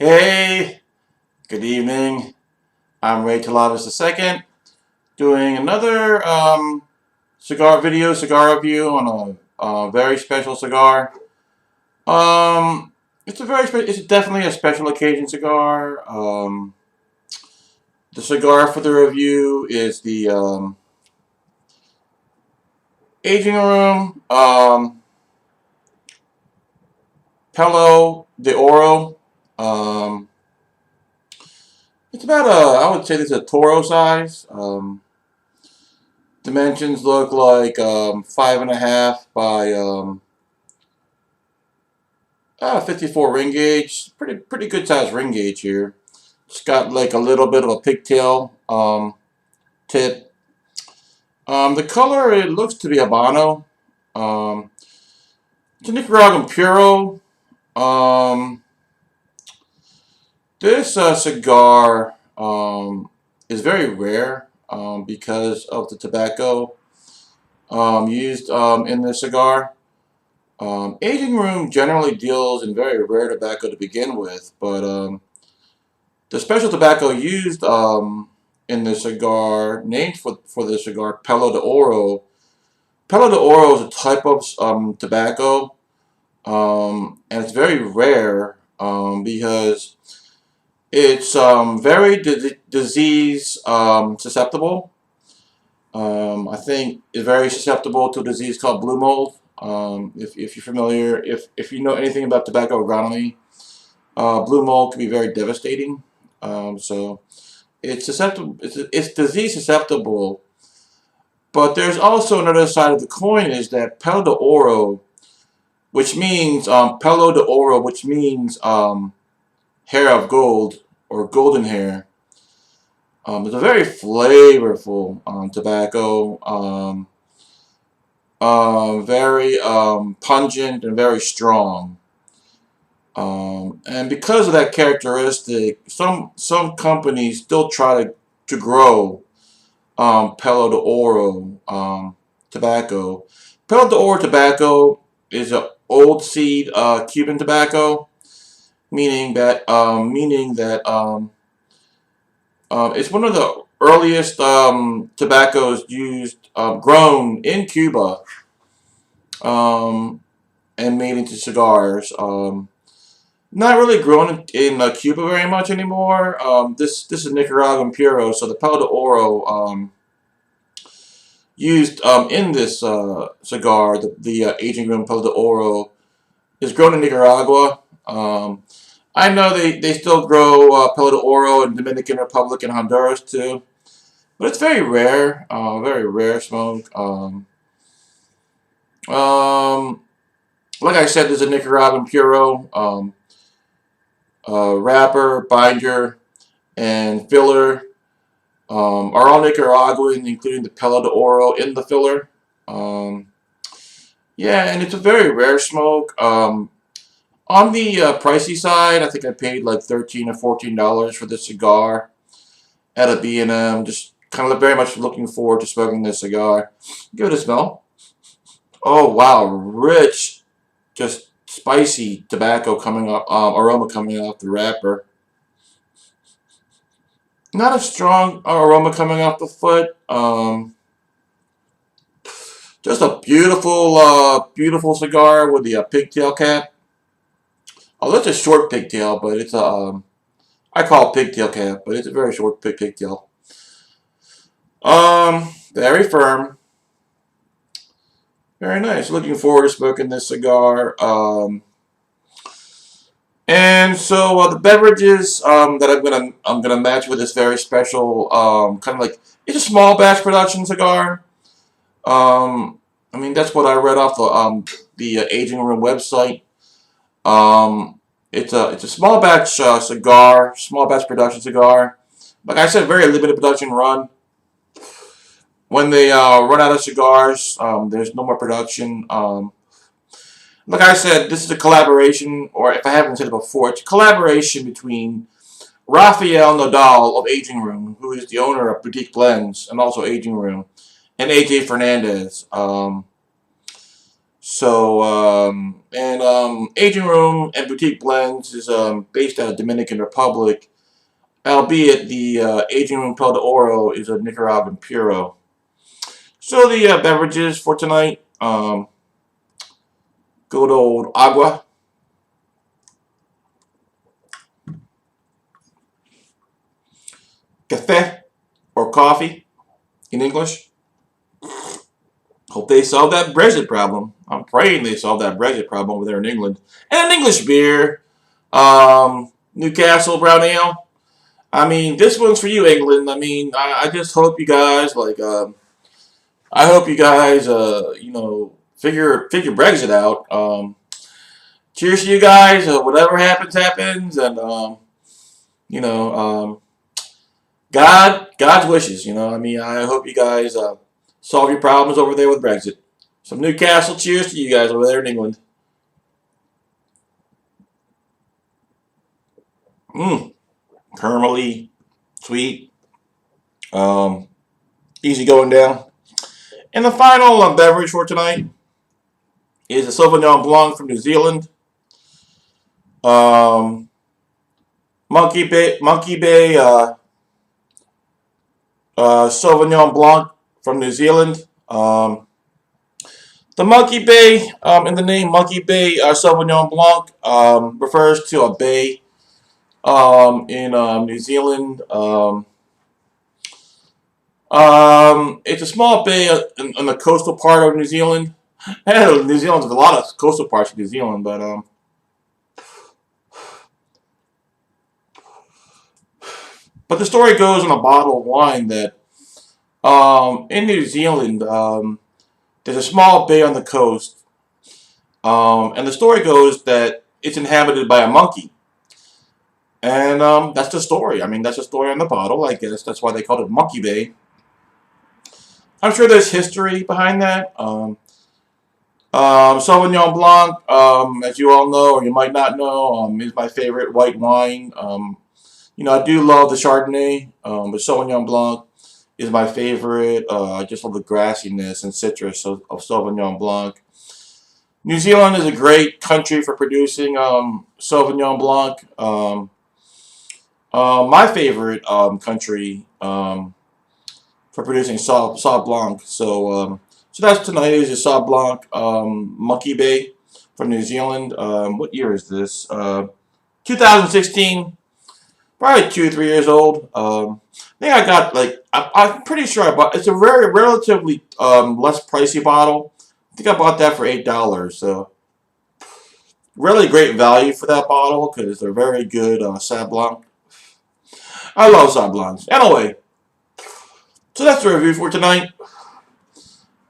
Hey, good evening. I'm Ray Talavis II, doing another cigar review on a very special cigar. It's definitely a special occasion cigar. The cigar for the review is the Aging Room Pelo de Oro. Um, it's about I would say this is a toro size. Dimensions look like 5.5 by 54 ring gauge. Pretty good size ring gauge here. It's got like a little bit of a pigtail tip. The color, it looks to be Habano. Um, it's a Nicaraguan Puro. Um, this cigar is very rare because of the tobacco used in this cigar. Aging Room generally deals in very rare tobacco to begin with, but the special tobacco used in the cigar, named for the cigar, Pelo de Oro. Pelo de Oro is a type of tobacco, and it's very rare because it's very disease susceptible. I think it's very susceptible to a disease called blue mold. If you're familiar, if you know anything about tobacco agronomy, blue mold can be very devastating. So it's susceptible. It's disease susceptible. But there's also another side of the coin is that pelo de oro, which means pelo de oro, which means hair of gold or golden hair. It's a very flavorful tobacco. Very pungent and very strong. And because of that characteristic, some companies still try to grow Pelo de Oro tobacco. Pelo de Oro tobacco is an old seed Cuban tobacco, meaning that it's one of the earliest tobaccos used grown in Cuba um, and made into cigars. Not really grown in Cuba very much anymore. This is Nicaraguan Puro, so the Palo de Oro used in this cigar, the Aging Room Palo de Oro, is grown in Nicaragua. I know they still grow Palo de Oro in Dominican Republic and Honduras too, but it's very rare smoke. Um, like I said, there's a Nicaraguan Puro. Wrapper, binder, and filler are all Nicaraguan, including the Pelo de Oro in the filler. Um, yeah, and it's a very rare smoke. On the pricey side, I think I paid like $13 or $14 for this cigar at a B&M. Just kind of very much looking forward to smoking this cigar. Give it a smell. Oh wow, rich, just spicy tobacco coming up, aroma coming off the wrapper. Not a strong aroma coming off the foot. Just a beautiful cigar with the pigtail cap. Oh, that's a short pigtail, but it's a I call it pigtail cap, but it's a very short pigtail. Very firm, very nice. Looking forward to smoking this cigar. And so the beverages that I'm gonna match with this very special kind of like it's a small batch production cigar. Um, I mean, that's what I read off the Aging Room website. Um, it's a small batch cigar, small batch production cigar. Like I said, very limited production run. When they run out of cigars, there's no more production. Like I said, this is a collaboration, or if I haven't said it before, it's a collaboration between Rafael Nadal of Aging Room, who is the owner of Boutique Blends and also Aging Room, and AJ Fernandez. So, Aging Room and Boutique Blends is based out of Dominican Republic, albeit the Aging Room Pelo de Oro is a Nicaraguan Puro. So the beverages for tonight, good old agua, café, or coffee in English. Hope they solve that Brexit problem. I'm praying they solve that Brexit problem over there in England. And an English beer, Newcastle Brown Ale. I mean, this one's for you, England. I mean, I just hope you guys I hope you guys figure Brexit out. Cheers to you guys. Whatever happens, happens, and you know, God's wishes. I mean, I hope you guys solve your problems over there with Brexit. Some Newcastle cheers to you guys over there in England. Caramely, sweet, um, easy going down. And the final beverage for tonight is a Sauvignon Blanc from New Zealand. Um, Monkey Bay Sauvignon Blanc from New Zealand. The Monkey Bay, in the name Monkey Bay Sauvignon Blanc, refers to a bay in New Zealand. It's a small bay in the coastal part of New Zealand. New Zealand's a lot of coastal parts of New Zealand, but the story goes in a bottle of wine that in New Zealand there's a small bay on the coast, and the story goes that it's inhabited by a monkey. And that's the story. I mean, that's the story on the bottle. I guess that's why they called it Monkey Bay. I'm sure there's history behind that. Sauvignon Blanc, as you all know, or you might not know, is my favorite white wine. I do love the Chardonnay, but Sauvignon Blanc is my favorite. I just love the grassiness and citrus of Sauvignon Blanc. New Zealand is a great country for producing Sauvignon Blanc. My favorite country for producing Sauv Blanc. So that's tonight is a Sauv Blanc Monkey Bay from New Zealand. What year is this? 2016. Probably 2 or 3 years old. I think I got I'm pretty sure I bought. It's a very relatively less pricey bottle. I think I bought that for $8. So really great value for that bottle because they're very good Sauv Blanc. I love Sauv Blancs. Anyway, so that's the review for tonight.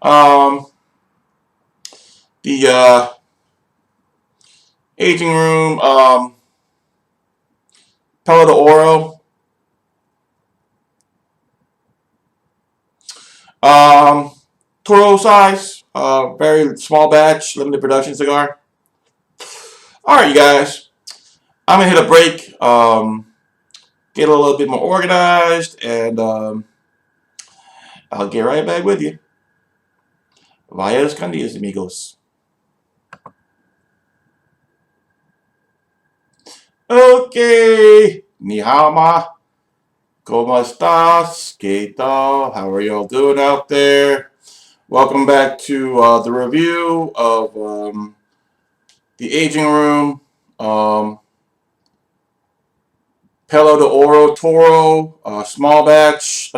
Um, the Aging Room Pelo de Oro. Toro size, very small batch, limited production cigar. Alright, you guys. I'm going to hit a break, get a little bit more organized, and I'll get right back with you. Vaya escondidas, amigos. Okay. Ni hao ma. ¿Cómo estás? ¿Qué tal? How are y'all doing out there? Welcome back to the review of the Aging Room Pelo de Oro Toro, a small batch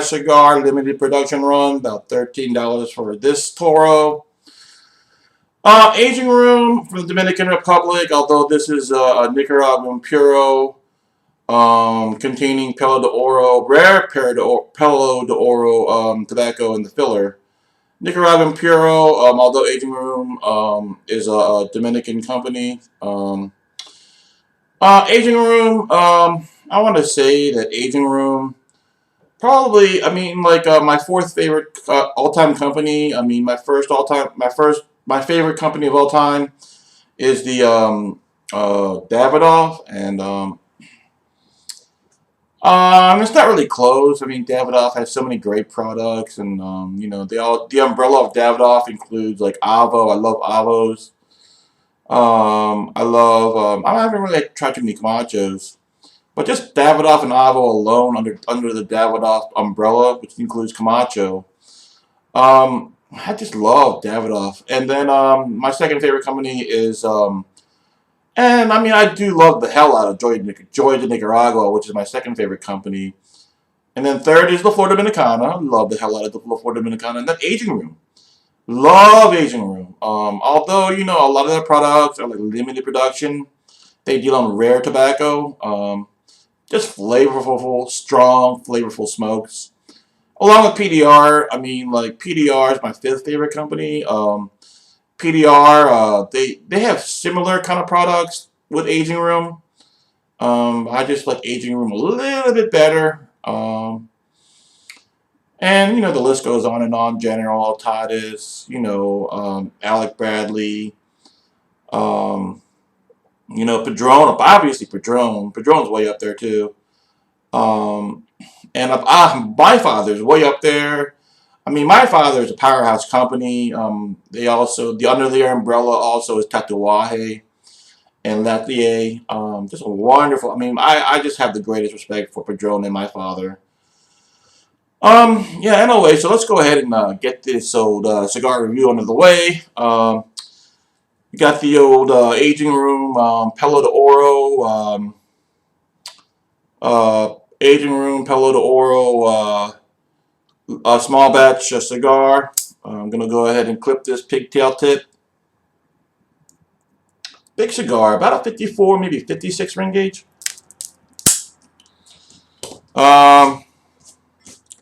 cigar, limited production run, about $13 for this Toro. Aging Room from the Dominican Republic, although this is a Nicaraguan Puro, containing Pelo de Oro, rare Pelo de Oro tobacco in the filler. Nicaraguan Puro, although Aging Room is a Dominican company. Aging Room, I want to say that Aging Room, probably, I mean, my fourth favorite all-time company. I mean, my favorite company of all time is the Davidoff, and It's not really closed. I mean, Davidoff has so many great products, and you know, the umbrella of Davidoff includes like Avo. I love Avos. I love. I haven't really tried too many Camachos, but just Davidoff and Avo alone under the Davidoff umbrella, which includes Camacho. I just love Davidoff, and then my second favorite company is and I mean, I do love the hell out of Joy de Nicaragua, which is my second favorite company. And then third is La Flor Dominicana. Love the hell out of the La Flor Dominicana. And then Aging Room. Love Aging Room. Although, you know, a lot of their products are like limited production. They deal on rare tobacco. Just flavorful, strong, flavorful smokes. Along with PDR, I mean, like PDR is my fifth favorite company. PDR, they have similar kind of products with Aging Room. I just like Aging Room a little bit better. And you know the list goes on and on. General Titus, you know, Alec Bradley, um, you know, Padron, obviously Padron. Padron's way up there too. Um, and my father's way up there. I mean, my father is a powerhouse company. They also under their umbrella also is Tatuaje and Lethierre. Just a wonderful. I mean, I just have the greatest respect for Padron and my father. Yeah, anyway, so let's go ahead and get this old cigar review under the way. We got the old Aging Room Pelo de Oro, Aging Room Pelo de Oro a small batch cigar. I'm going to go ahead and clip this pigtail tip. Big cigar, about a 54, maybe 56 ring gauge. Um,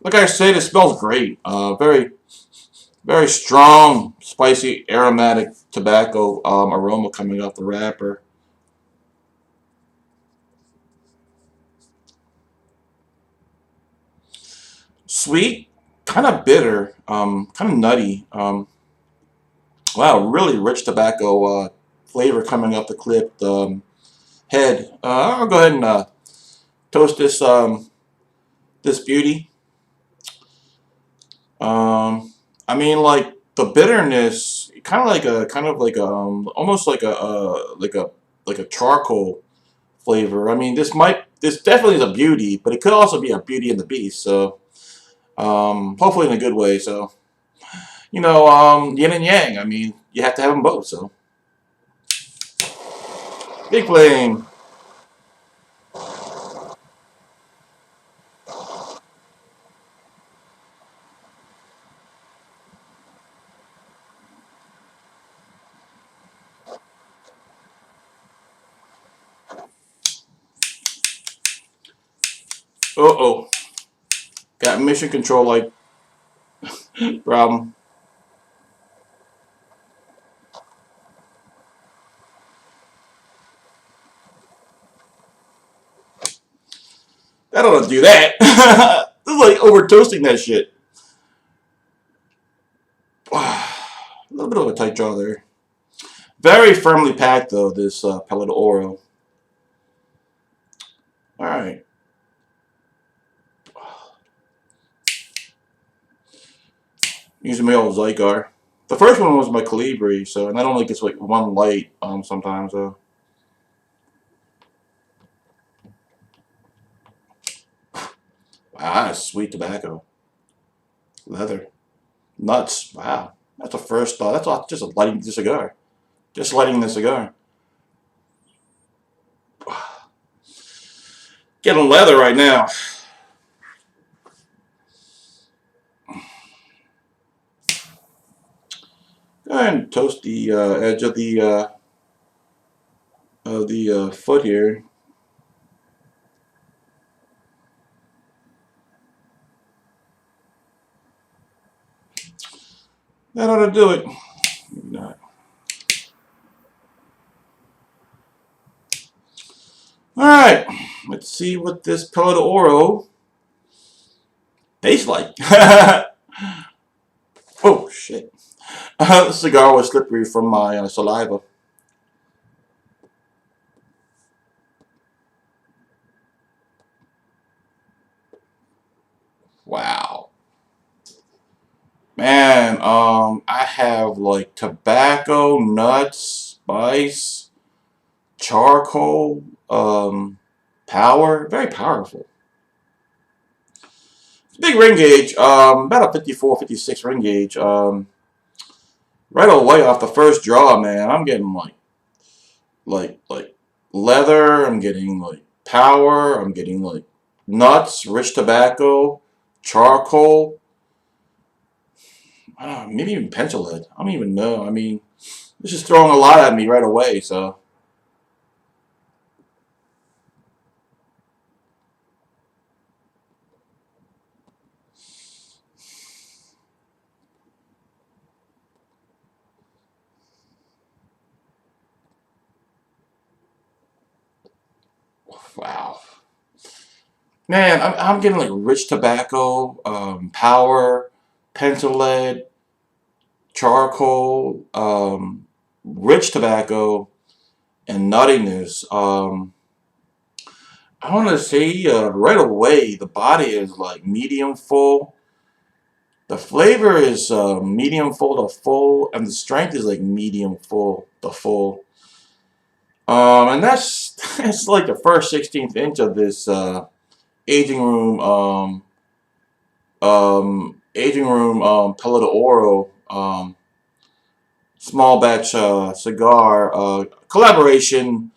like I said, it smells great. Very strong, spicy, aromatic tobacco aroma coming off the wrapper. Sweet, kind of bitter, kind of nutty. Wow, really rich tobacco flavor coming off the clipped head. I'll go ahead and toast this beauty. I mean, like the bitterness, almost like a charcoal flavor. I mean, this definitely is a beauty, but it could also be a Beauty and the Beast. So, hopefully in a good way. So, you know, yin and yang. I mean, you have to have them both. So, big flame. Oh, got mission control like problem. That ought to do that. This is like over toasting that shit. A little bit of a tight draw there. Very firmly packed though. This Palo de Oro. All right. Using my old Zygar. The first one was my Calibri, so and that only gets like one light sometimes. Wow, that's sweet tobacco. Leather. Nuts. Wow. That's a first thought. That's just lighting the cigar. Just lighting the cigar. Getting leather right now. Go ahead and toast the edge of the foot here. That ought to do it. Maybe not. All right. Let's see what this Palo de Oro tastes like. Oh shit. The cigar was slippery from my saliva. Wow. Man, I have like tobacco, nuts, spice, charcoal, power, very powerful. It's a big ring gauge, about a 54, 56 ring gauge. Right away off the first draw, man, I'm getting like leather. I'm getting like power. I'm getting like nuts, rich tobacco, charcoal. Maybe even pencil lead. I don't even know. I mean, it's just throwing a lot at me right away. So wow, man, I'm getting like rich tobacco, power, pencil lead, charcoal, rich tobacco, and nuttiness. I want to say right away the body is like medium full. The flavor is medium full to full, and the strength is like medium full to full. And that's like the first 16th inch of this aging room Pelo de Oro small batch cigar collaboration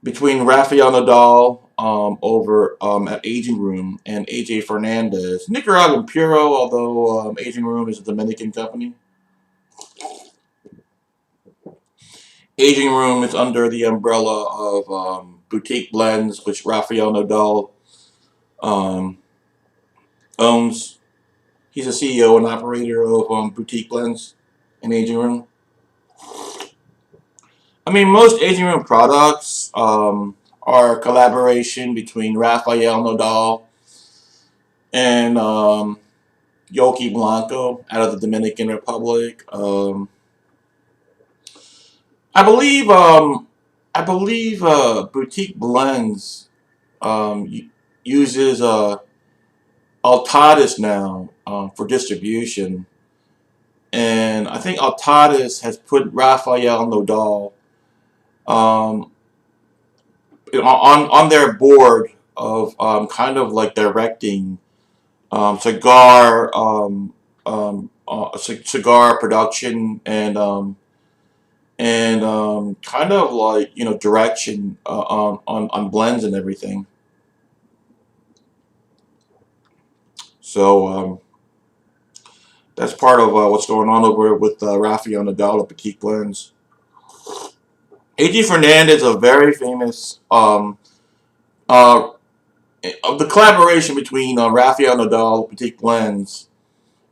between Rafael Nadal over at Aging Room and AJ Fernandez. Nicaraguan Puro, although Aging Room is a Dominican company. Aging Room is under the umbrella of Boutique Blends, which Rafael Nadal um, owns. He's a CEO and operator of Boutique Blends and Aging Room. I mean, most Aging Room products are a collaboration between Rafael Nadal and Yoki Blanco out of the Dominican Republic. I believe Boutique Blends uses Altadis now for distribution, and I think Altadis has put Rafael Nadal um, on their board of kind of like directing cigar production and kind of like direction on blends and everything. So that's part of what's going on over with Rafael Nadal at Petite Blends. AJ Fernandez, a very famous uh, of the collaboration between Rafael Nadal, Petite Blends,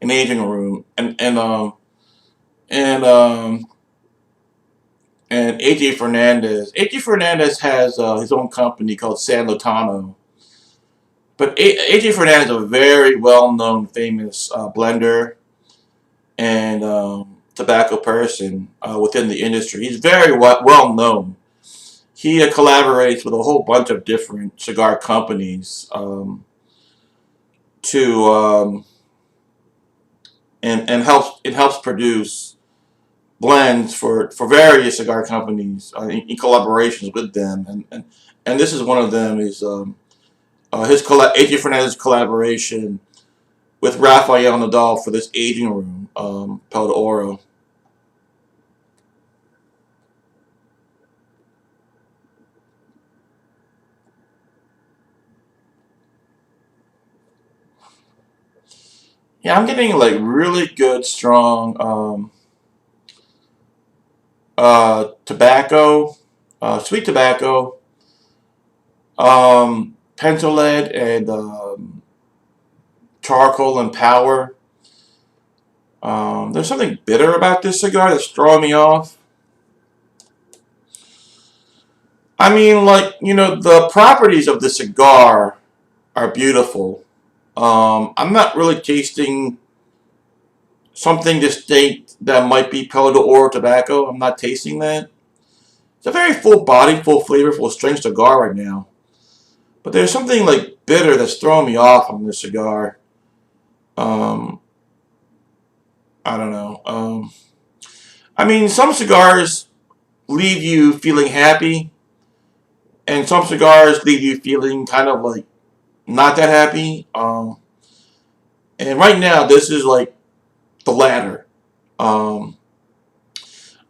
and Aging Room, and and AJ Fernandez. AJ Fernandez has his own company called San Lotano. But AJ Fernandez is a very well-known, famous blender and tobacco person within the industry. He's very well-known. He collaborates with a whole bunch of different cigar companies to and helps produce blends for various cigar companies in collaborations with them. And this is one of them is AJ Fernandez collaboration with Rafael Nadal for this Aging Room, Pel de Oro. Yeah, I'm getting like really good, strong tobacco, sweet tobacco, pencil lead, and charcoal and power. There's something bitter about this cigar that's throwing me off. I mean, like, the properties of the cigar are beautiful. I'm not really tasting something distinct that might be Pelo de Oro tobacco. I'm not tasting that. It's a very full body, full flavorful, strange cigar right now. But there's something like bitter that's throwing me off on this cigar. Um, I don't know. I mean, some cigars leave you feeling happy, and some cigars leave you feeling kind of like not that happy. And right now, this is like the latter. Um,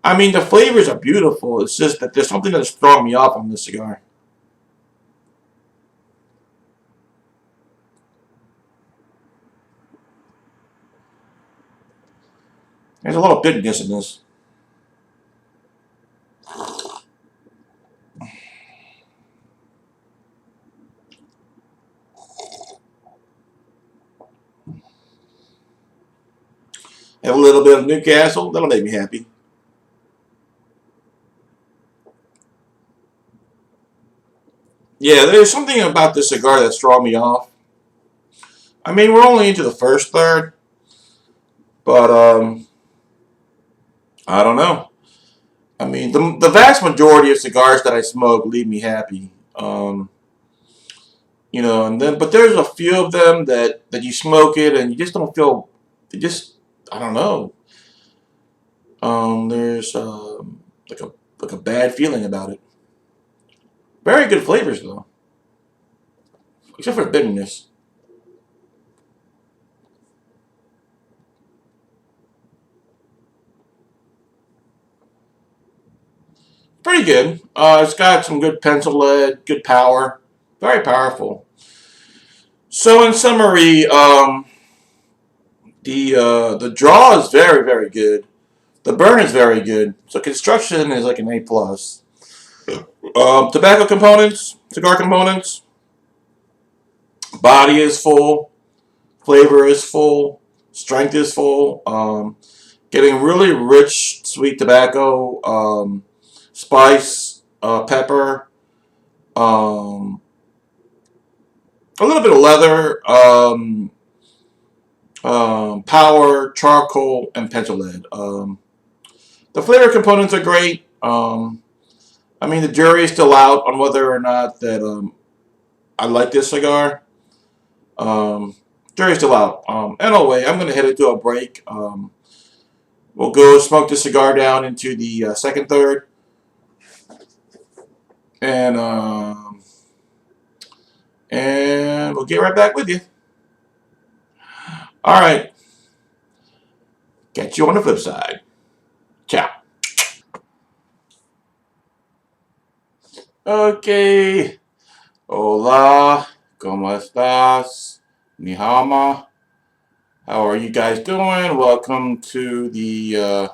I mean, the flavors are beautiful. It's just that there's something that's throwing me off on this cigar. There's a lot of bitterness in this. Have a little bit of Newcastle. That'll make me happy. Yeah, there's something about this cigar that's throwing me off. I mean, we're only into the first third, but I don't know. I mean, the vast majority of cigars that I smoke leave me happy. And then but there's a few of them that you smoke it and you just don't feel. You just I don't know. There's like a bad feeling about it. Very good flavors though, except for bitterness. Pretty good. It's got some good pencil lead, good power, very powerful. So in summary, the draw is very good. The burn is very good. So construction is like an A plus. Tobacco components, cigar components, body is full, flavor is full, strength is full. Getting really rich sweet tobacco, spice, pepper, um, a little bit of leather, power, charcoal, and pencil lead. The flavor components are great. I mean, the jury is still out on whether or not that I like this cigar. Um, Jury's still out. Anyway, I'm going to head into a break. We'll go smoke the cigar down into the second third, and we'll get right back with you. All right, catch you on the flip side. Ciao. Okay. Hola. ¿Cómo estás? Nihama. How are you guys doing? Welcome to the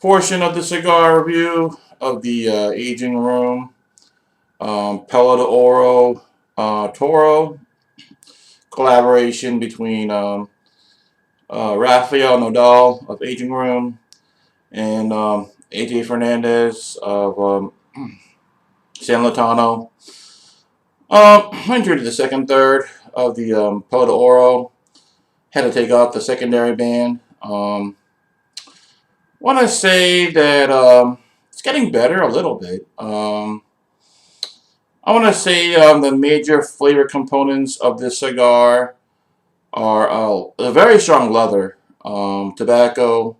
portion of the cigar review of the aging room. Pelo de Oro Toro collaboration between Rafael Nodal of Aging Room and AJ Fernandez of San Latano. I entered the second third of the Pelo de Oro. Had to take off the secondary band. Want to say that it's getting better a little bit. I want to say the major flavor components of this cigar are a very strong leather, tobacco,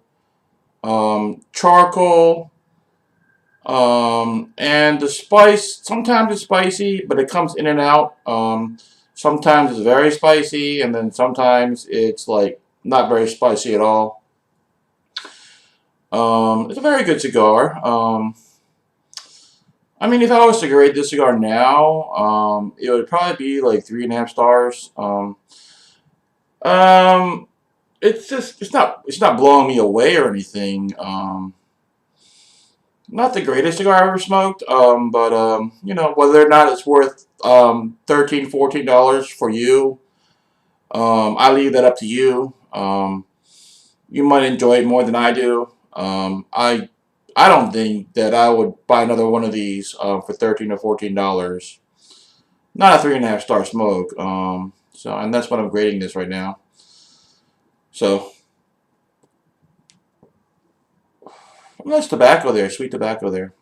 charcoal, and the spice. Sometimes it's spicy, but it comes in and out. Sometimes it's very spicy, and then sometimes it's like not very spicy at all. It's a very good cigar. I mean, if I was to grade this cigar now, it would probably be like 3.5 stars. Um, it's not blowing me away or anything. Not the greatest cigar I ever smoked. But whether or not it's worth $13, $14 for you, I leave that up to you. You might enjoy it more than I do. I don't think that I would buy another one of these for $13 or $14. Not a 3.5 star smoke. And that's what I'm grading this right now. So, nice tobacco there, sweet tobacco there.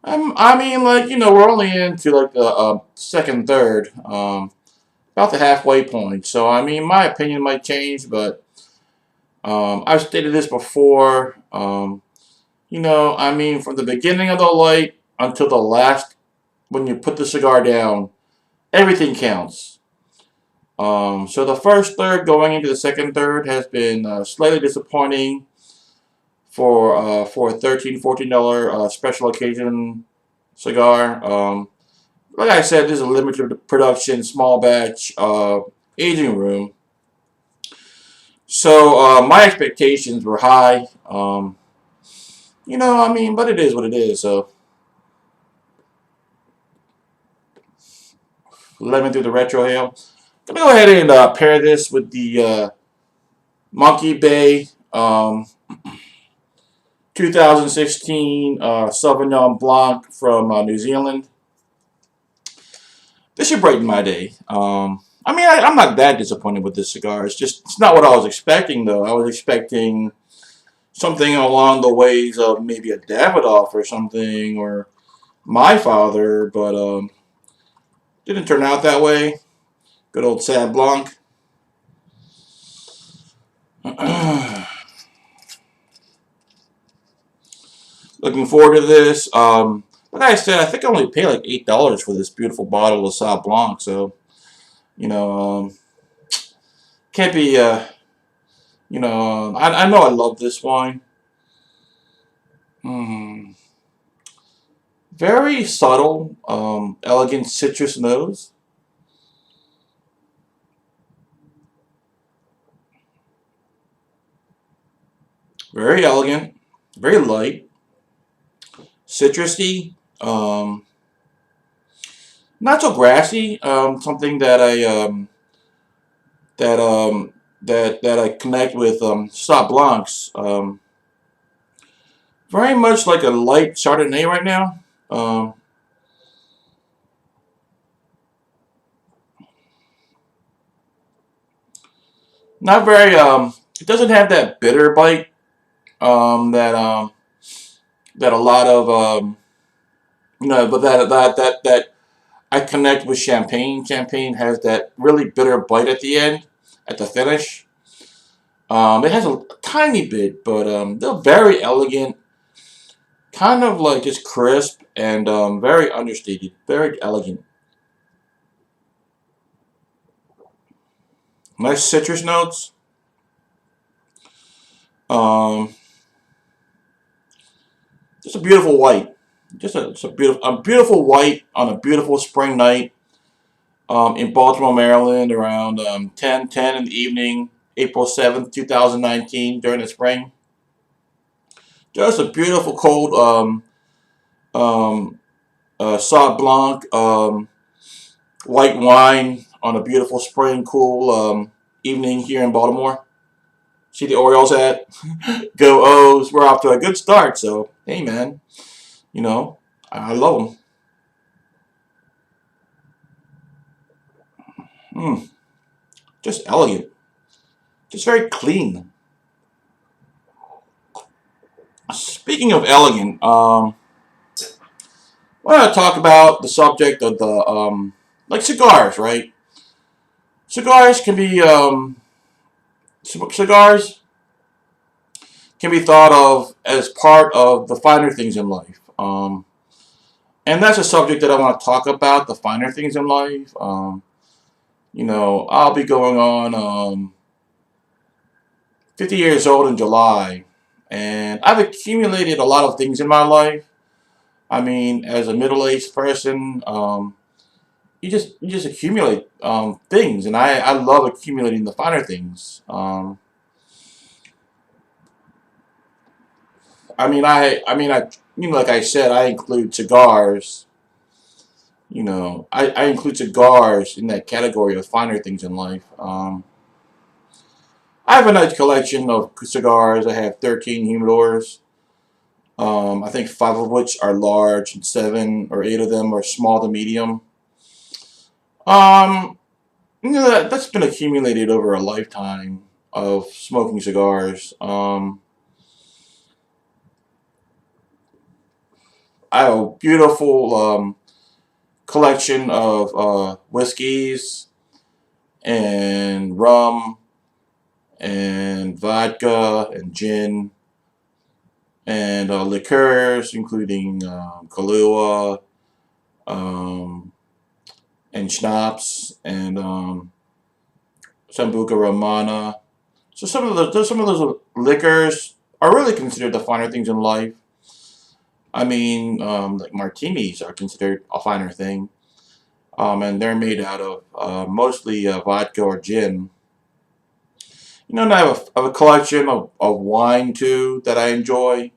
I mean, like we're only into like the second third. about the halfway point. So, I mean, my opinion might change, but I've stated this before. You know, I mean, from the beginning of the light until the last, when you put the cigar down, everything counts. So the first third going into the second third has been slightly disappointing for a $13, $14 special occasion cigar. Like I said, this is a limited production, small batch aging room. So my expectations were high. You know, I mean, but it is what it is. So let me do the retro hail. Gonna go ahead and pair this with the Monkey Bay 2016 Sauvignon Blanc from New Zealand. This should brighten my day. I mean, I'm not that disappointed with this cigar. It's not what I was expecting, though. I was expecting something along the ways of maybe a Davidoff or something, or my father, but didn't turn out that way. Good old Sad Blanc. Looking forward to this. Like I said, I think I only paid like $8 for this beautiful bottle of Sauv Blanc. So, you know, can't be. You know, I know I love this wine. Mm. Very subtle, elegant citrus nose. Very elegant, very light, citrusy. Not so grassy. Something that that that I connect with Sauv Blancs. Very much like a light Chardonnay right now. Not very. It doesn't have that bitter bite that a lot of you know, but that I connect with champagne. Champagne has that really bitter bite at the end, at the finish. It has a tiny bit, but they're very elegant, kind of like just crisp and very understated, very elegant. Nice citrus notes. Um, just a beautiful white. Just a beautiful white on a beautiful spring night in Baltimore, Maryland, around 10:10 in the evening, April 7th, 2019, during the spring. Just a beautiful cold um, Sauv Blanc white wine on a beautiful spring cool evening here in Baltimore. See the Orioles at Go O's. We're off to a good start. So hey man, you know I love them. Mm, just elegant, just very clean. Speaking of elegant, I want to talk about the subject of the like cigars, right? Cigars can be cigars can be thought of as part of the finer things in life. And that's a subject that I want to talk about, the finer things in life. You know, I'll be going on 50 years old in July, and I've accumulated a lot of things in my life. I mean, as a middle-aged person, you just accumulate things, and I love accumulating the finer things. I you know, like I said, I include cigars. You know, I include cigars in that category of finer things in life. I have a nice collection of cigars. I have 13 humidors. I think 5 of which are large, and 7 or 8 of them are small to medium. Um, you know, that's been accumulated over a lifetime of smoking cigars. I have a beautiful collection of whiskeys. and rum and vodka and gin and liqueurs, including Kahlua um, and schnapps and Sambuca Romana. So some of those liquors are really considered the finer things in life. I mean, like martinis are considered a finer thing, and they're made out of mostly vodka or gin. You know, and I have a collection of wine too that I enjoy.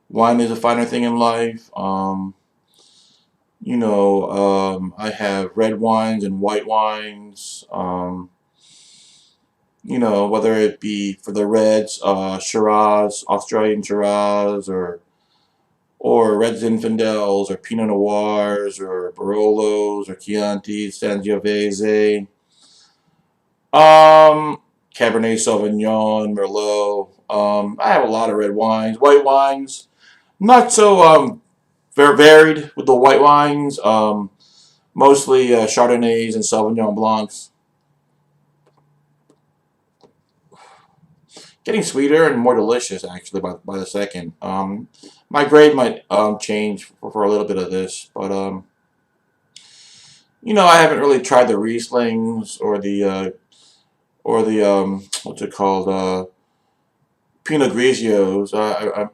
Wine is a finer thing in life. I have red wines and white wines. Whether it be for the reds, Shiraz, Australian Shiraz, or Red Zinfandels, or Pinot Noirs, or Barolos, or Chiantis, Sangiovese, um, Cabernet Sauvignon, Merlot. I have a lot of red wines, white wines. Not so very varied with the white wines. Mostly Chardonnays and Sauvignon Blancs. Getting sweeter and more delicious actually by the second. My grade might change for a little bit of this, but I haven't really tried the Rieslings or the what's it called Pinot Grigios.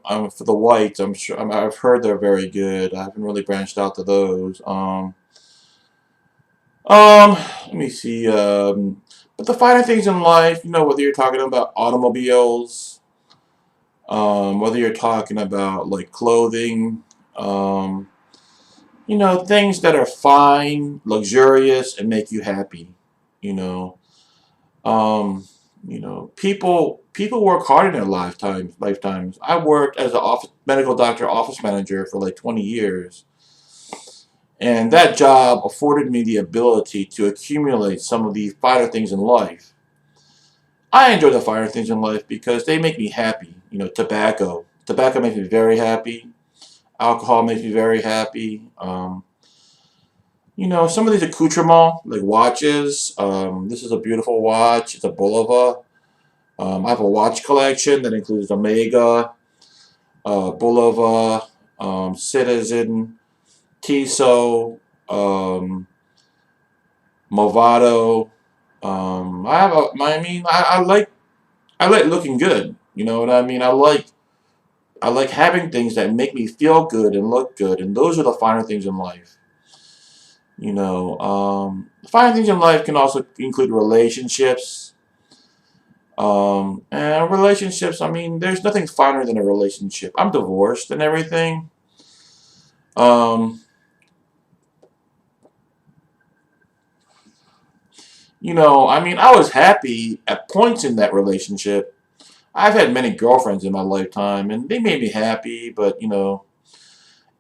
I'm for the whites. I'm sure I've heard they're very good. I haven't really branched out to those. Let me see. But the finer things in life, whether you're talking about automobiles, whether you're talking about like clothing, um, things that are fine, luxurious, and make you happy. You know, people work hard in their lifetimes. I worked as a medical doctor, office manager for like 20 years. And that job afforded me the ability to accumulate some of the finer things in life. I enjoy the finer things in life because they make me happy. Tobacco. Tobacco makes me very happy. Alcohol makes me very happy. Some of these accoutrements, like watches. This is a beautiful watch. It's a Bulova. I have a watch collection that includes Omega, Bulova, Citizen, Tissot, Movado. I like looking good. You know what I mean? I like having things that make me feel good and look good, and those are the finer things in life. Finer things in life can also include relationships. And relationships, I mean, there's nothing finer than a relationship. I'm divorced and everything. Um, I mean, I was happy at points in that relationship. I've had many girlfriends in my lifetime, and they made me happy. But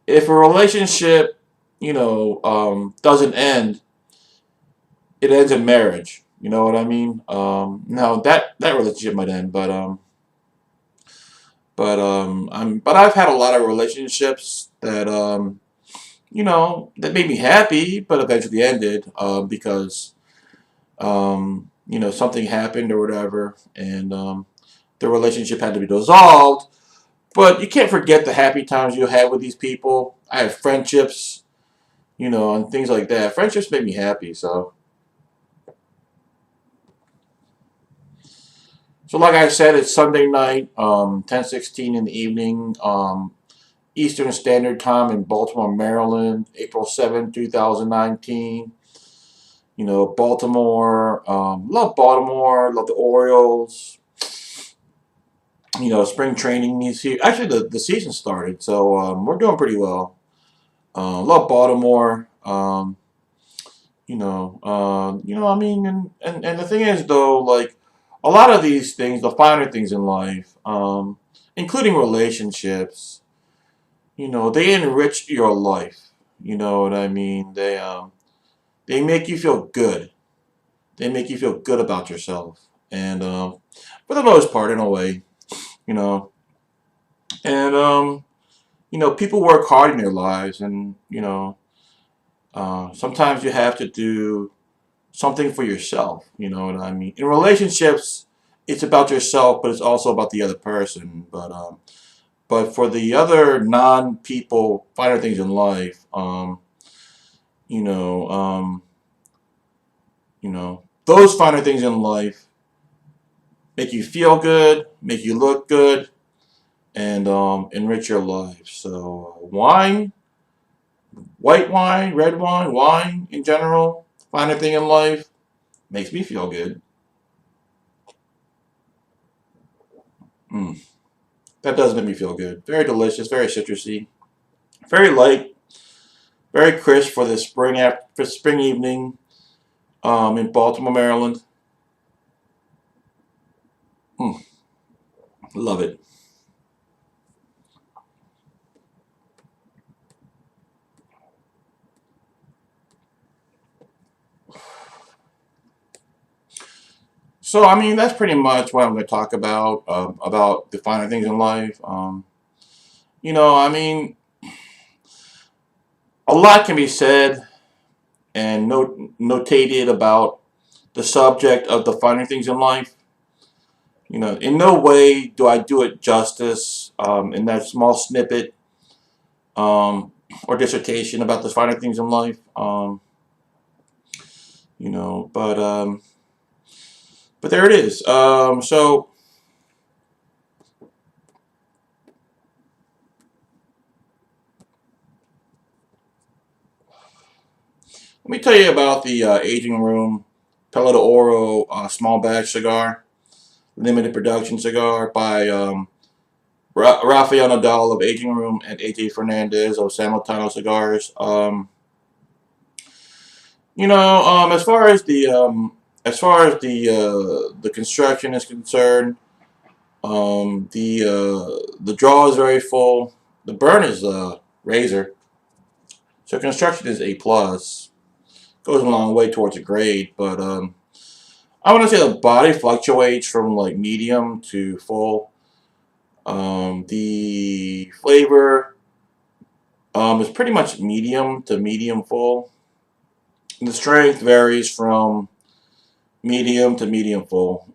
if a relationship, doesn't end, it ends in marriage. You know what I mean? Now that relationship might end, but I've had a lot of relationships that that made me happy, but eventually ended because something happened or whatever, and the relationship had to be dissolved. But you can't forget the happy times you had with these people. I had friendships, and things like that. Friendships make me happy. So like I said, it's Sunday night, 10:16 in the evening, Eastern Standard Time in Baltimore, Maryland, April 7th, 2019. Baltimore, love the Orioles. Spring training is here. Actually, the season started, so we're doing pretty well. Love Baltimore. I mean, and the thing is, though, like a lot of these things, the finer things in life, including relationships, they enrich your life. You know what I mean? They make you feel good. They make you feel good about yourself, and for the most part, in a way, you know, and people work hard in their lives, and sometimes you have to do something for yourself. You know what I mean? In relationships, it's about yourself, but it's also about the other person. But for the other non-people finer things in life, you know, those finer things in life make you feel good, make you look good, and enrich your life. So wine, white wine, red wine, wine in general, finer thing in life, makes me feel good. Mm, that does make me feel good. Very delicious, very citrusy, very light, very crisp for the for spring evening in Baltimore, Maryland. Mm, love it. So I mean, that's pretty much what I'm going to talk about the finer things in life. I mean, a lot can be said and notated about the subject of the finer things in life. In no way do I do it justice in that small snippet or dissertation about the finer things in life. But there it is. So let me tell you about the Aging Room Pelo de Oro small batch cigar, limited production cigar by Rafael Nadal of Aging Room and AJ Fernandez of San Lotano Cigars. As far as the construction is concerned, the draw is very full. The burn is razor, so construction is A plus. Goes a long way towards a grade, but I want to say the body fluctuates from like medium to full. The flavor is pretty much medium to medium full. The strength varies from medium to medium full.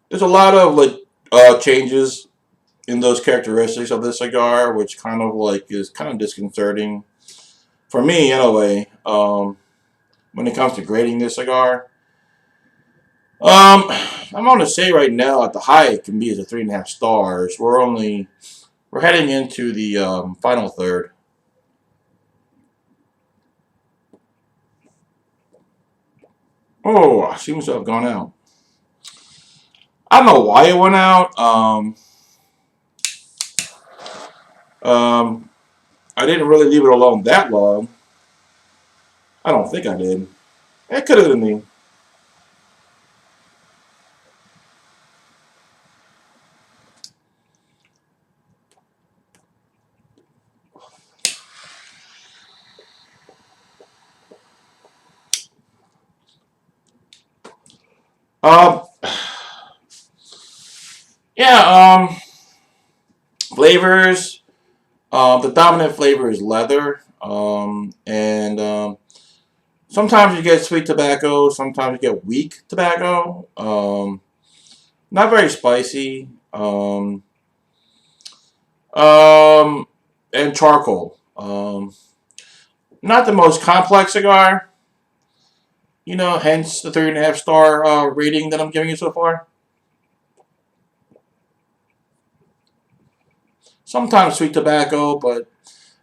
There's a lot of changes in those characteristics of this cigar, which kind of like is kind of disconcerting for me anyway. When it comes to grading this cigar, I'm going to say right now at the high it can be is a 3.5 stars. We're heading into the final third. Oh, seems to have gone out. I don't know why it went out. Um, I didn't really leave it alone that long. I don't think I did. It could have been me. Um, yeah. Flavors. The dominant flavor is leather. And sometimes you get sweet tobacco. Sometimes you get weak tobacco. Not very spicy. Um, and charcoal. Not the most complex cigar. Hence the 3.5 star rating that I'm giving you so far. Sometimes sweet tobacco, but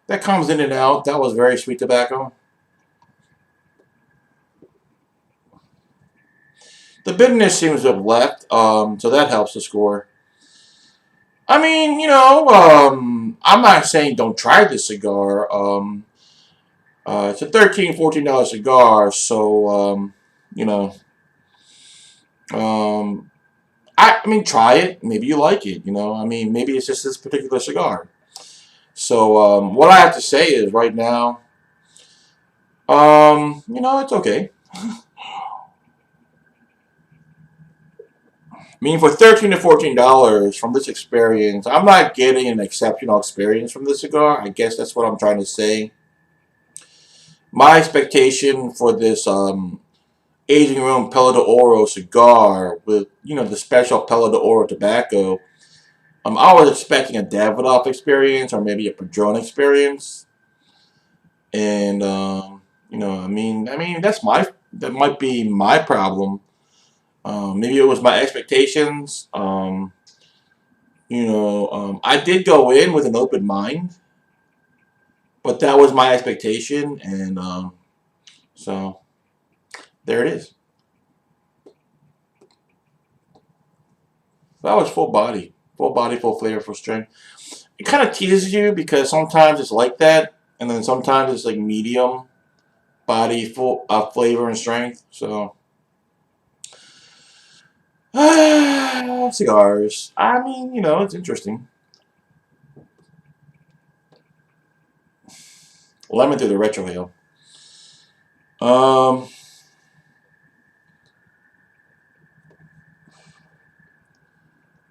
that comes in and out. That was very sweet tobacco. The bitterness seems to have left, so that helps the score. I mean, I'm not saying don't try this cigar. It's a $13, $14 cigar, so you know, um, I mean, try it. Maybe you like it. I mean, maybe it's just this particular cigar. So what I have to say is, right now, it's okay. I mean, for $13 to $14 from this experience, I'm not getting an exceptional experience from this cigar. I guess that's what I'm trying to say. my expectation for this aging room Pelo de Oro cigar with the special Pelo de Oro tobacco. I was expecting a Davidoff experience or maybe a Padron experience, and that might be my problem. Maybe it was my expectations. I did go in with an open mind, but that was my expectation, and so there it is. That was full body, full flavor, full strength. It kind of teases you because sometimes it's like that, and then sometimes it's like medium body, full flavor and strength. So cigars. I mean, it's interesting. Lemon through the retrohale. Um,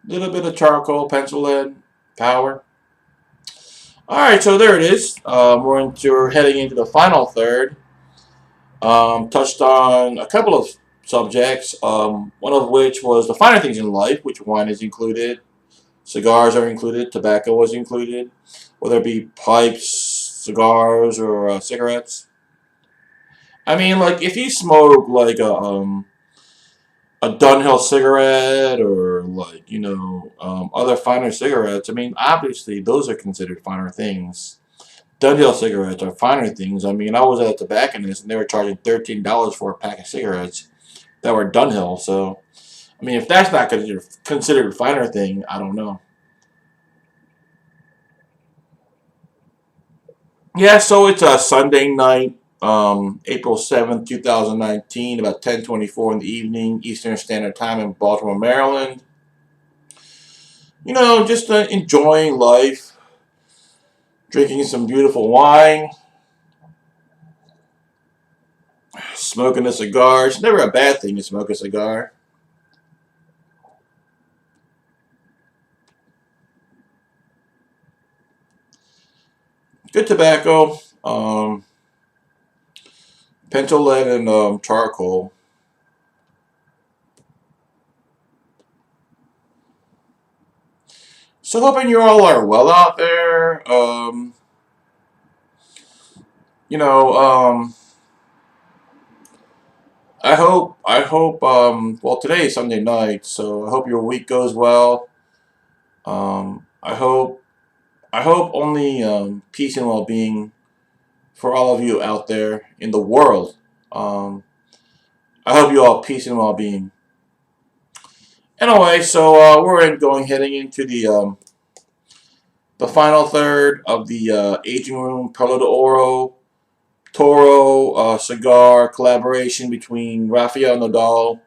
Little bit of charcoal, pencil lead, power. All right, so there it is. We're heading into the final third. Touched on a couple of subjects. One of which was the finer things in life, which wine is included, cigars are included, tobacco was included, whether it be pipes, cigars, or cigarettes. I mean, like if you smoke like a Dunhill cigarette or like other finer cigarettes. I mean, obviously those are considered finer things. Dunhill cigarettes are finer things. I mean, I was at a tobacconist and they were charging $13 for a pack of cigarettes that were Dunhill. So, I mean, if that's not considered a finer thing, I don't know. Yeah, so it's a Sunday night, April 7th, 2019, about 10:24 in the evening, Eastern Standard Time in Baltimore, Maryland. Just enjoying life, drinking some beautiful wine, smoking a cigar. It's never a bad thing to smoke a cigar. Good tobacco, pencil lead and charcoal. So hoping you all are well out there. You know, I hope. Well, today is Sunday night, so I hope your week goes well. I hope only peace and well-being for all of you out there in the world. Um, I hope you all peace and well-being. Anyway, so heading into the final third of the aging room Perlo de Oro Toro cigar collaboration between Rafael Nadal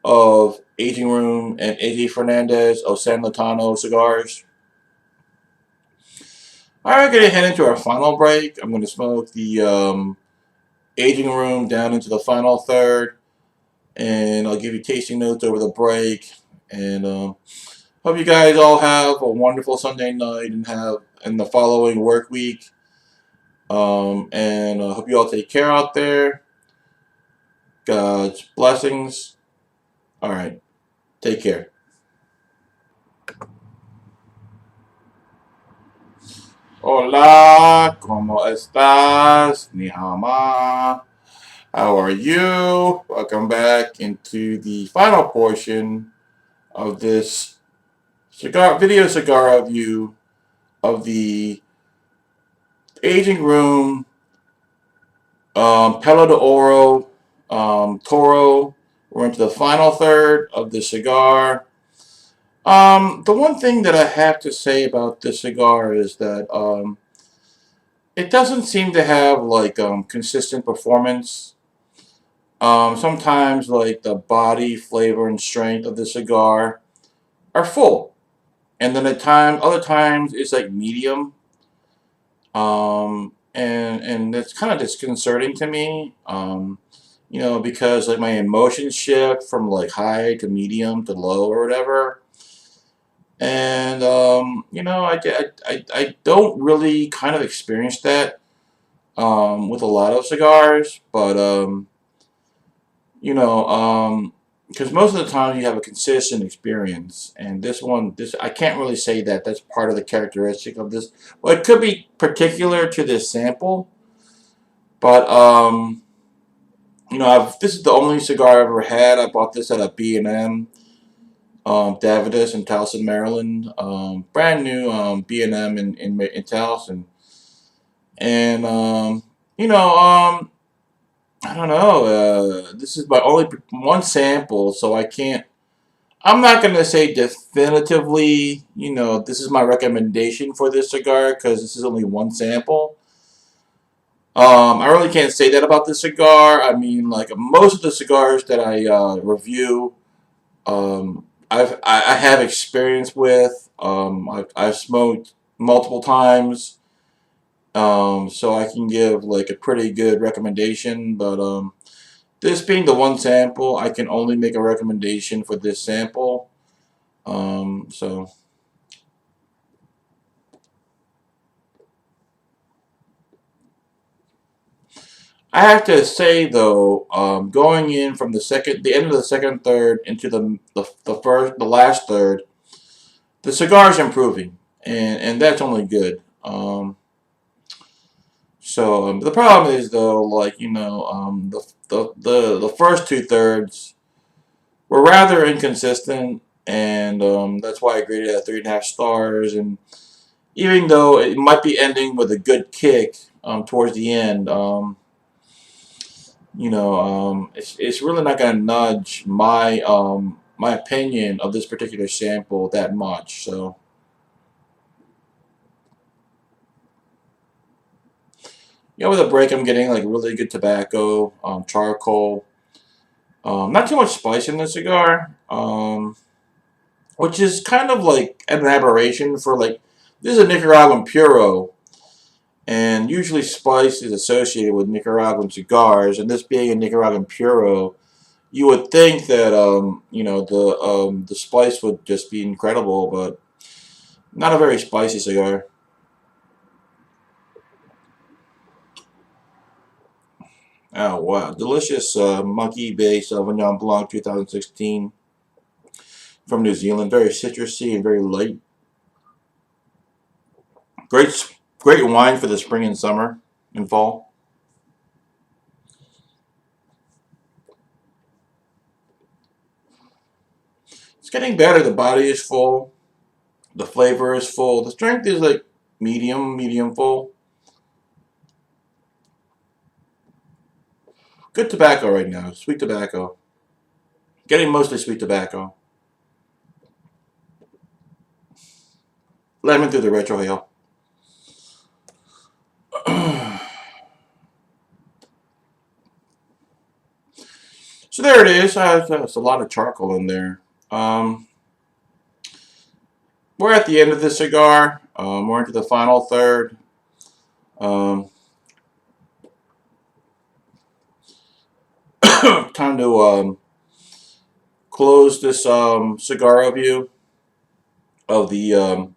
of Aging Room and AJ Fernandez of San Latano Cigars. Alright, going to head into our final break. I'm going to smoke the Aging Room down into the final third, and I'll give you tasting notes over the break. And hope you guys all have a wonderful Sunday night and have in the following work week. And I hope you all take care out there. God's blessings. All right, take care. Hola, ¿cómo estás? Ni hao ma. How are you? Welcome back into the final portion of this cigar review of the Aging Room Pelo de Oro Toro. We're into the final third of the cigar. The one thing that I have to say about this cigar is that it doesn't seem to have like consistent performance. Sometimes like the body, flavor, and strength of the cigar are full, and then other times it's like medium. And it's kind of disconcerting to me. Because like my emotions shift from like high to medium to low or whatever. And I don't really kind of experience that with a lot of cigars, but you know, because most of the time you have a consistent experience, and this I can't really say that that's part of the characteristic of this. Well, it could be particular to this sample, but this is the only cigar I ever had. I bought this at a B&M, Beverages in Towson, Maryland. Brand new B&M in Towson, and you know, I don't know. This is my only one sample, so I can't. I'm not gonna say definitively. This is my recommendation for this cigar because this is only one sample. I really can't say that about this cigar. I mean, like most of the cigars that I review, I have experience with. I've smoked multiple times, so I can give like a pretty good recommendation. But this being the one sample, I can only make a recommendation for this sample. So I have to say though, going in from the end of the second third into the last third, the cigar is improving, and that's only good. The problem is though, like the first two thirds were rather inconsistent, and that's why I graded it at 3.5 stars. And even though it might be ending with a good kick towards the end, it's really not going to nudge my opinion of this particular sample that much. So with a break, I'm getting like really good tobacco, charcoal, not too much spice in the cigar, which is kind of like an aberration for like this is a Nicaraguan puro, and usually spice is associated with Nicaraguan cigars, and this being a Nicaraguan puro, you would think that the spice would just be incredible, but not a very spicy cigar. Oh wow, delicious monkey base Sauvignon Blanc 2016 from New Zealand, very citrusy and very light. Great wine for the spring and summer and fall. It's getting better. The body is full. The flavor is full. The strength is like medium full. Good tobacco right now. Sweet tobacco. Getting mostly sweet tobacco. Lemon through the retrohale. So there it is. There's a lot of charcoal in there. Um, we're at the end of the cigar. We're into the final third. Um, time to close this cigar review of the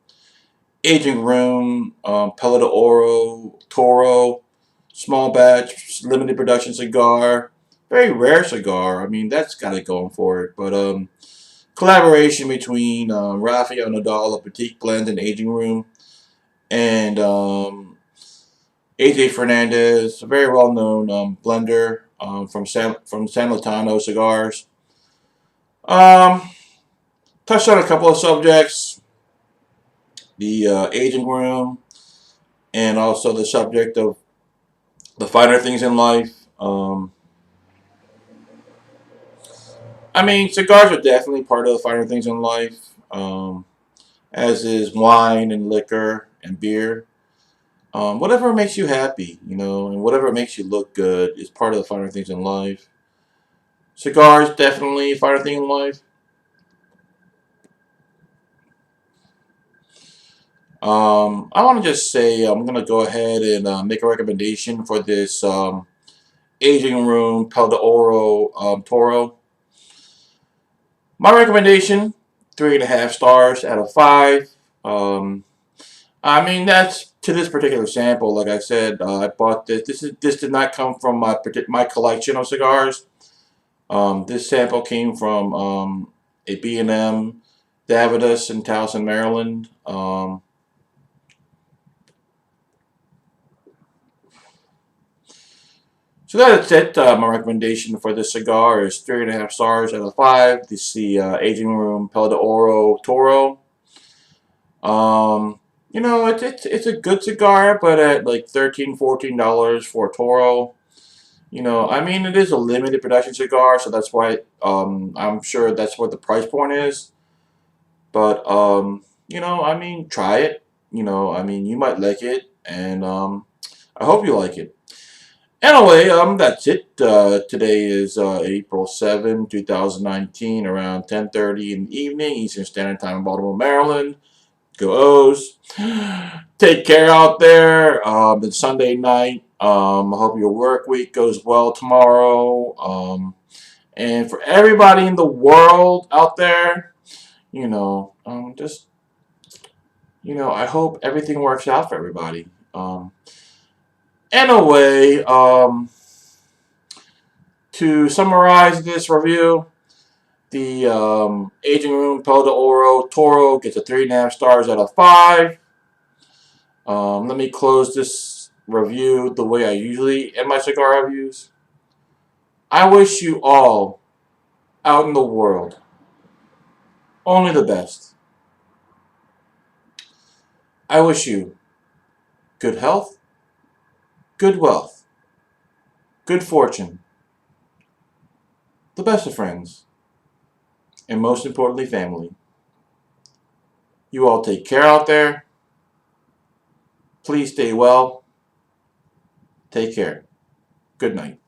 aging room Pelo de Oro Toro small batch limited production cigar. Very rare cigar. I mean, that's got it going for it. But collaboration between Rafael Nadal, a Petite Blend and Aging Room, and AJ Fernandez, a very well-known blender from San Latano Cigars. Um, touched on a couple of subjects, the aging room, and also the subject of the finer things in life. I mean, cigars are definitely part of the finer things in life, as is wine and liquor and beer. Whatever makes you happy, and whatever makes you look good is part of the finer things in life. Cigars definitely a finer thing in life. I want to just say I'm going to go ahead and make a recommendation for this aging room Pel de Oro Toro. My recommendation, 3.5 stars out of 5. I mean, that's to this particular sample, like I said, I bought this. This did not come from my collection of cigars. This sample came from a B&M Davidas in Towson, Maryland. So that's it. My recommendation for this cigar is 3.5 stars out of 5. This is the Aging Room Pelo de Oro Toro. You know, it's a good cigar, but at like $13–14 for a Toro, you know, I mean, it is a limited production cigar, so that's why I'm sure that's what the price point is. But you know, I mean, try it. You know, I mean, you might like it, and I hope you like it. Anyway, that's it. Today is April 7, 2019, around 10:30 in the evening, Eastern Standard Time in Baltimore, Maryland. Go O's. Take care out there. It's Sunday night. I hope your work week goes well tomorrow. And for everybody in the world out there, you know, just, you know, I hope everything works out for everybody. Anyway, to summarize this review, the Aging Room Pelo de Oro Toro gets a 3.5 stars out of 5. Let me close this review the way I usually end my cigar reviews. I wish you all out in the world only the best. I wish you good health, good wealth, good fortune, the best of friends, and most importantly, family. You all take care out there. Please stay well. Take care. Good night.